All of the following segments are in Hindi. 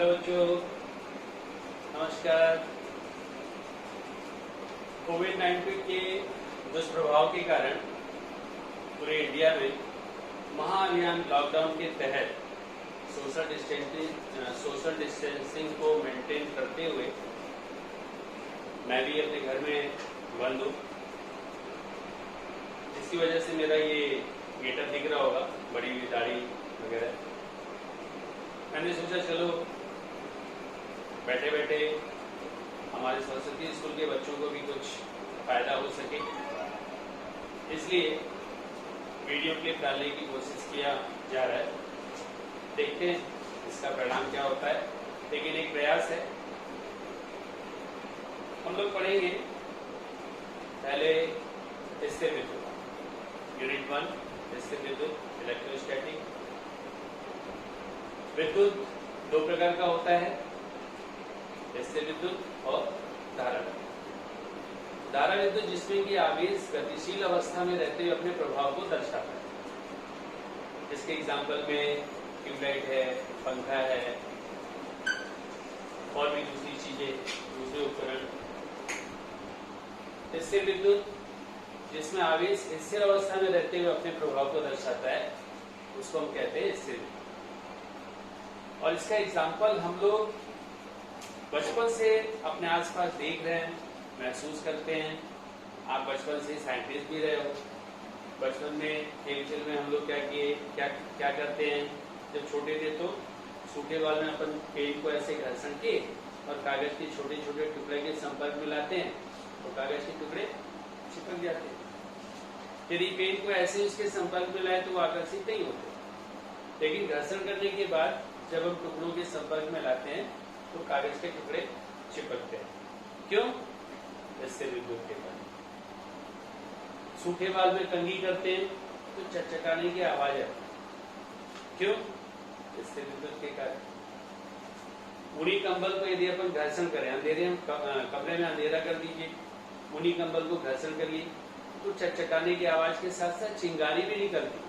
हेलो बच्चों, नमस्कार। कोविड-19 के दुष्प्रभाव के कारण पूरे इंडिया में महाअभियान लॉकडाउन के तहत सोशल डिस्टेंसिंग को मेंटेन करते हुए मैं भी अपने घर में बंद हूँ, जिसकी वजह से मेरा ये गेटअप दिख रहा होगा, बड़ी हुई दाढ़ी वगैरह। मैंने सोचा चलो बैठे बैठे हमारे सरस्वती स्कूल के बच्चों को भी कुछ फायदा हो सके, इसलिए वीडियो क्लिप डालने की कोशिश किया जा रहा है। देखते हैं इसका परिणाम क्या होता है, लेकिन एक प्रयास है। हम लोग पढ़ेंगे पहले स्थिर विद्युत, यूनिट 1 स्थिर विद्युत, इलेक्ट्रोस्टैटिक। विद्युत दो प्रकार का होता है, स्थिर विद्युत और धारा विद्युत। धारा विद्युत जिसमें कि आवेश गतिशील अवस्था में रहते हुए अपने प्रभाव को दर्शाता है। इसके एग्जाम्पल में ट्यूबलाइट है, पंखा है और भी दूसरी चीजें, दूसरे उपकरण। स्थिर विद्युत जिसमें आवेश स्थिर अवस्था में रहते हुए अपने प्रभाव को दर्शाता है, उसको हम कहते हैं स्थिर विद्युत। और इसका एग्जाम्पल हम लोग बचपन से अपने आसपास देख रहे हैं, महसूस करते हैं। आप बचपन से साइंटिस्ट भी रहे हो। बचपन में खेल खेल में हम लोग क्या करते हैं, जब छोटे थे तो सूखे बाल में अपन पेन को ऐसे घर्षण के और कागज के छोटे छोटे टुकड़े के संपर्क में लाते हैं तो कागज के टुकड़े चिपक जाते हैं। यदि पेन को ऐसे उसके संपर्क में लाए तो वो आकर्षित नहीं होते, लेकिन घर्षण करने के बाद जब हम टुकड़ों के संपर्क में लाते हैं तो कागज के टुकड़े चिपकते हैं। क्यों? इससे विद्युत के कारण। सूखे बाल में कंघी करते हैं तो चकचकाने की आवाज आती है। क्यों? इससे विद्युत के कारण। ऊनी कंबल को यदि अपन घर्षण करें, अंधेरे हम कमरे में अंधेरा कर दीजिए, ऊनी कंबल को घर्षण करिए तो चकचकाने की आवाज के साथ साथ चिंगारी भी निकलती।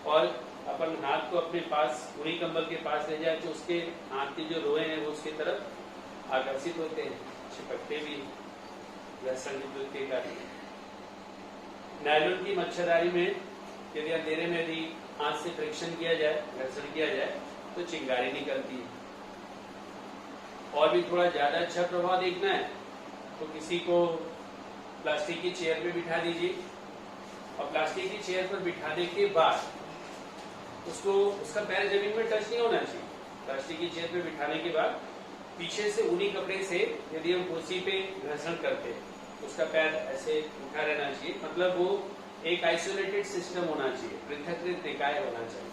और अपन हाथ को अपने पास ऊनी कंबल के पास ले जाए तो उसके हाथ के जो रोए हैं वो उसकी तरफ आकर्षित होते हैं, चिपकते भी घर्षण विद्युत के कारण। नायलॉन की मच्छरदानी में यदि अंधेरे में यदि हाथ से फ्रिक्शन किया जाए, घर्षण किया जाए तो चिंगारी निकलती है। और भी थोड़ा ज्यादा अच्छा प्रभाव देखना है तो किसी को प्लास्टिक की चेयर पे बिठा दीजिए और प्लास्टिक की चेयर पर बिठाने के बाद उसका पैर जमीन में टच नहीं होना चाहिए। प्लास्टिक की चेयर पे बिठाने के बाद पीछे से ऊनी कपड़े से यदि हम कुर्सी पे घर्षण करते हैं उसका पैर ऐसे उठा रहना चाहिए, मतलब वो एक आइसोलेटेड सिस्टम होना चाहिए, पृथकृत निकाय होना चाहिए।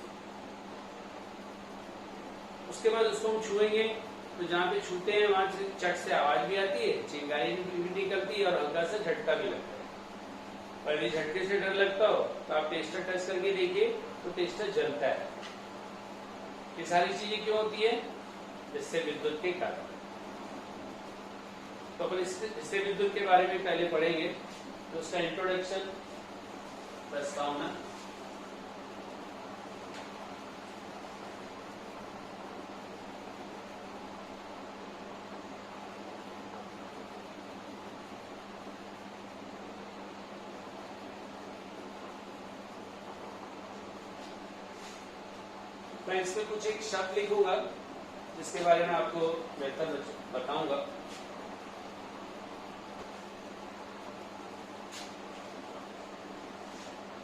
उसके बाद उसको हम छुएंगे तो जहाँ पे छूते हैं वहां से चट से आवाज भी आती है, चिंगारी भी निकलती है और हल्का सा झटका भी लगता है। और यदि झटके से डर लगता हो तो आप टेस्टर टच करके देखिए तो टेस्टर जलता है। ये सारी चीजें क्यों होती है? इससे विद्युत के कारण। तो अपन इससे विद्युत के बारे में पहले पढ़ेंगे, तो उसका इंट्रोडक्शन, प्रस्तावना। मैं इसमें कुछ एक शब्द लिखूंगा जिसके बारे में आपको बेहतर बताऊंगा।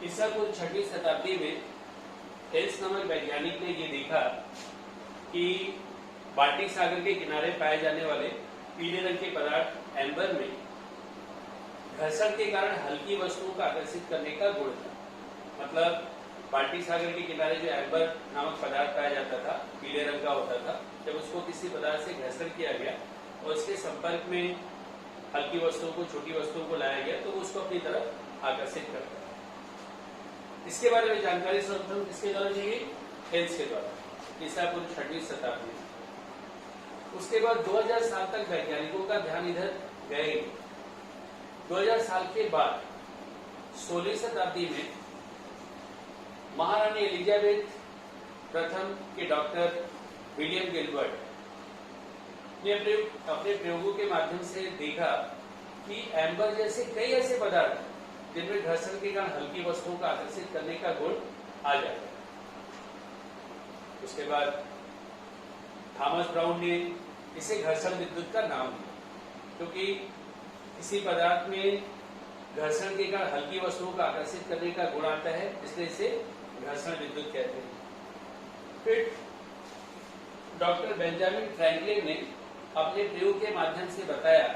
ईसा पूर्व 6वीं शताब्दी में हेल्स नामक वैज्ञानिक ने यह देखा कि बाल्टिक सागर के किनारे पाए जाने वाले पीले रंग के पदार्थ एम्बर में घर्षण के कारण हल्की वस्तुओं को आकर्षित करने का गुण था। मतलब बाल्टिक सागर के किनारे जो एम्बर नामक पदार्थ पाया जाता था, पीले रंग का होता था, जब उसको किसी पदार्थ से घर्षण किया गया और उसके संपर्क में हल्की वस्तुओं को, छोटी वस्तुओं को लाया गया तो वो उसको अपनी तरफ आकर्षित करता है। इसके बारे में जानकारी सर्वप्रथम किसके द्वारा दी गई? हेल्स के द्वारा, ईसा पूर्व 6वीं शताब्दी में। उसके बाद 2000 साल तक वैज्ञानिकों का ध्यान इधर गए। 2000 साल के बाद 16वीं शताब्दी में महारानी एलिजाबेथ प्रथम के डॉक्टर विलियम गिलबर्ट ने अपने प्रयोगों के माध्यम से देखा कि एम्बर जैसे कई ऐसे पदार्थ जिनमें घर्षण के कारण हल्की वस्तुओं को आकर्षित करने का गुण आ जाता है। उसके बाद थॉमस ब्राउन ने इसे घर्षण विद्युत का नाम दिया, क्योंकि किसी पदार्थ में घर्षण के कारण हल्की वस्तुओं को आकर्षित करने का गुण आता है, इसलिए इसे घर्षण विद्युत कहते हैं। फिर डॉक्टर बेंजामिन फ्रैंकलिन ने अपने प्रयोग के माध्यम से बताया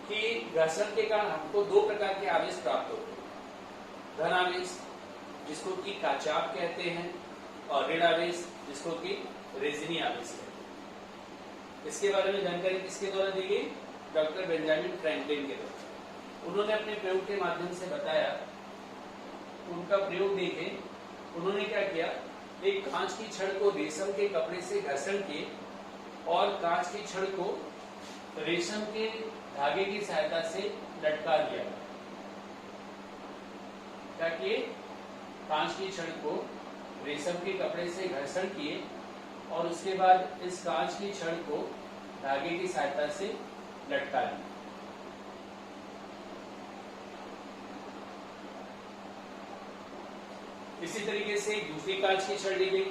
कि घर्षण के कारण हमको दो प्रकार के आवेश प्राप्त होते हैं, धन आवेश जिसको कि काचाप कहते हैं और ऋण आवेश जिसको कि रेजिनी आवेश कहते हैं। इसके बारे में जानकारी किसके द्वारा दी गई? डॉक्टर बेंजामिन फ्रैंकलिन के द्वारा। उन्होंने अपने प्रयोग के माध्यम से बताया, उनका प्रयोग देखे, उन्होंने क्या किया, एक कांच की छड़ को रेशम के कपड़े से घर्षण किए और कांच की छड़ को रेशम के धागे की सहायता से लटका दिया। क्या किए? कांच की छड़ को रेशम के कपड़े से घर्षण किए और उसके बाद इस कांच की छड़ को धागे की सहायता से लटका दिया। इसी तरीके से एक दूसरी कांच की छड़ ली गई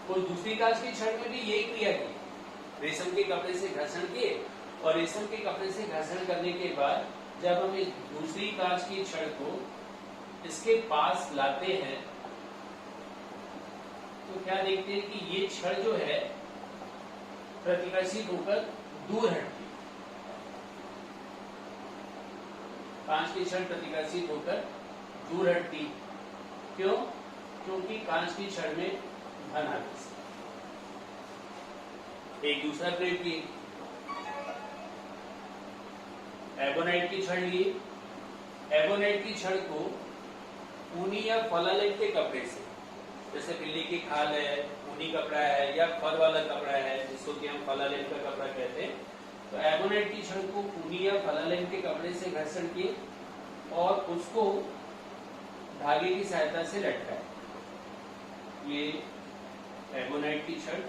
और दूसरी कांच की छड़ में भी यही क्रिया की, रेशम के कपड़े से घर्षण किए और रेशम के कपड़े से घर्षण करने के बाद जब हम इस दूसरी कांच की छड़ को इसके पास लाते हैं तो क्या देखते हैं कि ये छड़ जो है प्रतिकर्षित होकर दूर हटती है। कांच की छड़ प्रतिकर्षित होकर दूर हटती। क्यों? क्योंकि कांच की छड़ में धन आवेश। एक दूसरा प्रयोग किए, एबोनाइट की छड़ लिए। एबोनाइट की छड़ को ऊनी या फलालेट के कपड़े से, जैसे बिल्ली की खाल है, ऊनी कपड़ा है या फर वाला कपड़ा है जिसको कि हम फलालेट का कपड़ा कहते हैं, तो एबोनाइट की छड़ को ऊनी या फलालेट के कपड़े से घर्षण किए और उसको धागे की सहायता से लटकाए। ये एबोनाइट की छड़,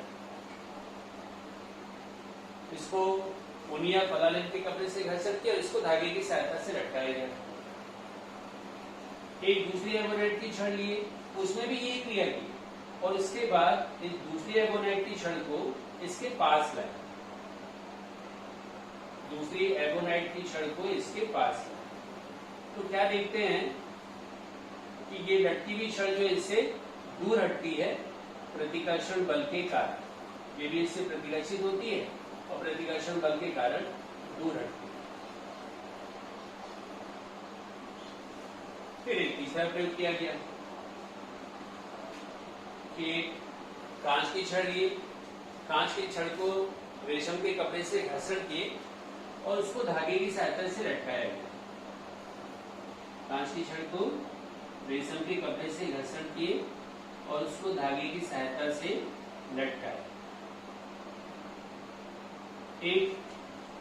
इसको ऊनी या फलालेट के कपड़े से घर्षण किया और इसको धागे की सहायता से लटकाया गया। एक दूसरी एबोनाइट की छड़ लिए, उसमें भी यही क्रिया की और इसके बाद इस दूसरी एबोनाइट की छड़ को इसके पास लाए। दूसरी एबोनाइट की छड़ को इसके पास लाए तो क्या देखते हैं कि ये लटकी हुई छड़ जो इससे दूर हटती है प्रतिकर्षण बल के कारण। ये भी इससे प्रतिकर्षित होती है और प्रतिकर्षण बल के कारण दूर हटती है। फिर एक तीसरा प्रयोग किया गया कि कांच की छड़ लिए, कांच की छड़ को रेशम के कपड़े से घर्षण किए और उसको धागे की सहायता से लटकाया गया। कांच की छड़ को रेशम के कपड़े से घर्षण किए और उसको धागे की सहायता से लटकाया। एक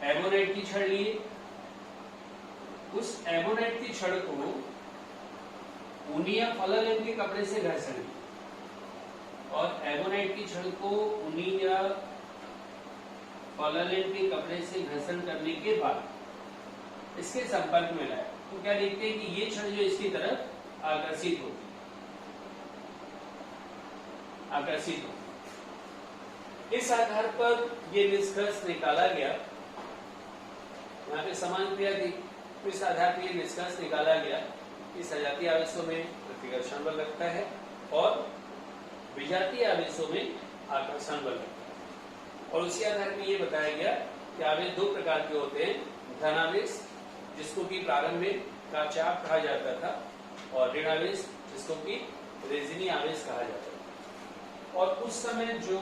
एबोनाइट की छड़ लिए, उस एबोनाइट की छड़ को ऊनी या फलालेट के कपड़े से घर्षण किया और एबोनाइट की छड़ को ऊनी या फलालेट के कपड़े से घर्षण करने के बाद इसके संपर्क में लाया तो क्या देखते हैं कि ये छड़ जो इसकी तरफ आकर्षित होती है। इस आधार पर ये निष्कर्ष निकाला गया, यहाँ पे समान क्रिया थी, तो इस आधार पर ये निष्कर्ष निकाला गया कि सजातीय आवेशों में प्रतिकर्षण बल लगता है और विजातीय आवेशों में आकर्षण बल लगता है। और उसी आधार पर ये बताया गया कि आवेश दो प्रकार के होते हैं, धनावेश जिसको कि प्रारंभ में काचाप कहा जाता था और ऋण आवेश जिसको कि रेजिनी आवेश कहा जाता था। और उस समय जो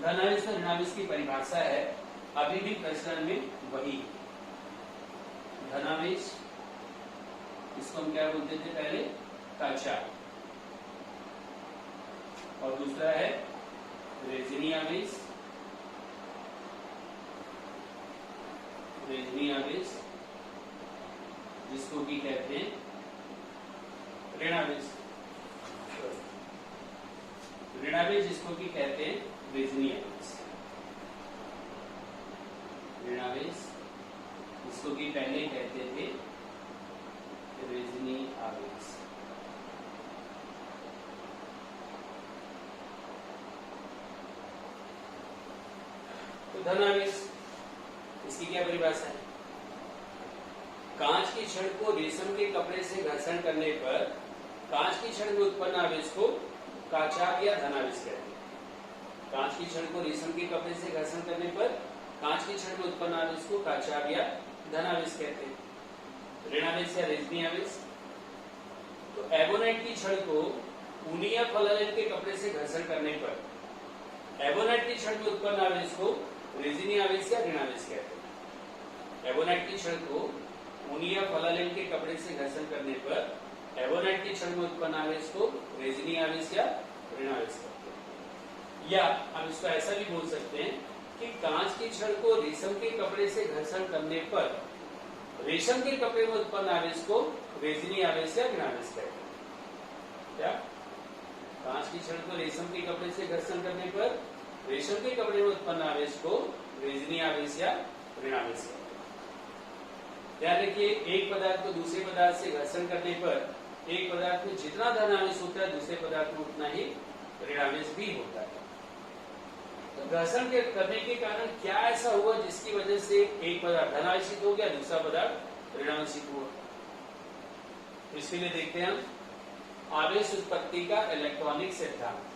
धनावेश और ऋणावेश की परिभाषा है अभी भी प्रचलन में वही। धनावेश इसको हम क्या बोलते थे पहले? काचाप, और दूसरा है रेजिनी आवेश। रेजिनी आवेश जिसको कि कहते हैं ऋणावेश। ऋणावेश जिसको कि कहते हैं रेजनी आवेश, ऋणावेश जिसको कि पहले कहते थे रेजनी आवेश। तो धनावेश, इसकी क्या परिभाषा है? कांच की छड़ को रेशम के कपड़े से घर्षण करने पर कांच की छड़ में उत्पन्न आवेश को काचाभ या धनावेश कहते हैं। कांच की छड़ को रेशम के कपड़े से घर्षण करने पर कांच की छड़ में उत्पन्न आवेश को काचाभ या धनावेश कहते हैं। ऋणावेश या रेजनी आवेश, तो एबोनाइट की छड़ को ऊनी या फलालेन के कपड़े से घर्षण करने पर एबोनाइट की छड़ में उत्पन्न आवेश को रेजनी आवेश या ऋणावेश कहते हैं। एबोनाइट की छड़ को ऊनी या फलालेन के कपड़े से घर्षण करने पर एबोनाइट की छड़ में उत्पन्न आवेश को रेजनी आवेश या ऋणावेश कहते हैं। या हम इसको ऐसा भी बोल सकते हैं कि कांच की छड़ को रेशम के कपड़े से घर्षण करने पर रेशम के कपड़े में उत्पन्न आवेश को रेजनी आवेश या ऋणावेश कहते हैं। क्या कांच की छड़ को रेशम के कपड़े से घर्षण करने पर रेशम के कपड़े में उत्पन्न आवेश को रेजनी आवेश या ऋणावेश कहते हैं। ध्यान रखिए, एक पदार्थ को दूसरे पदार्थ से घर्षण करने पर एक पदार्थ में जितना धनावेश होता है दूसरे पदार्थ में उतना ही ऋणावेश भी होता है। तो घर्षण करने के कारण क्या ऐसा हुआ जिसकी वजह से एक पदार्थ धनावेशित हो गया, दूसरा पदार्थ ऋणावेशित हुआ? इसके लिए देखते हैं हम आवेश उत्पत्ति का इलेक्ट्रॉनिक सिद्धांत।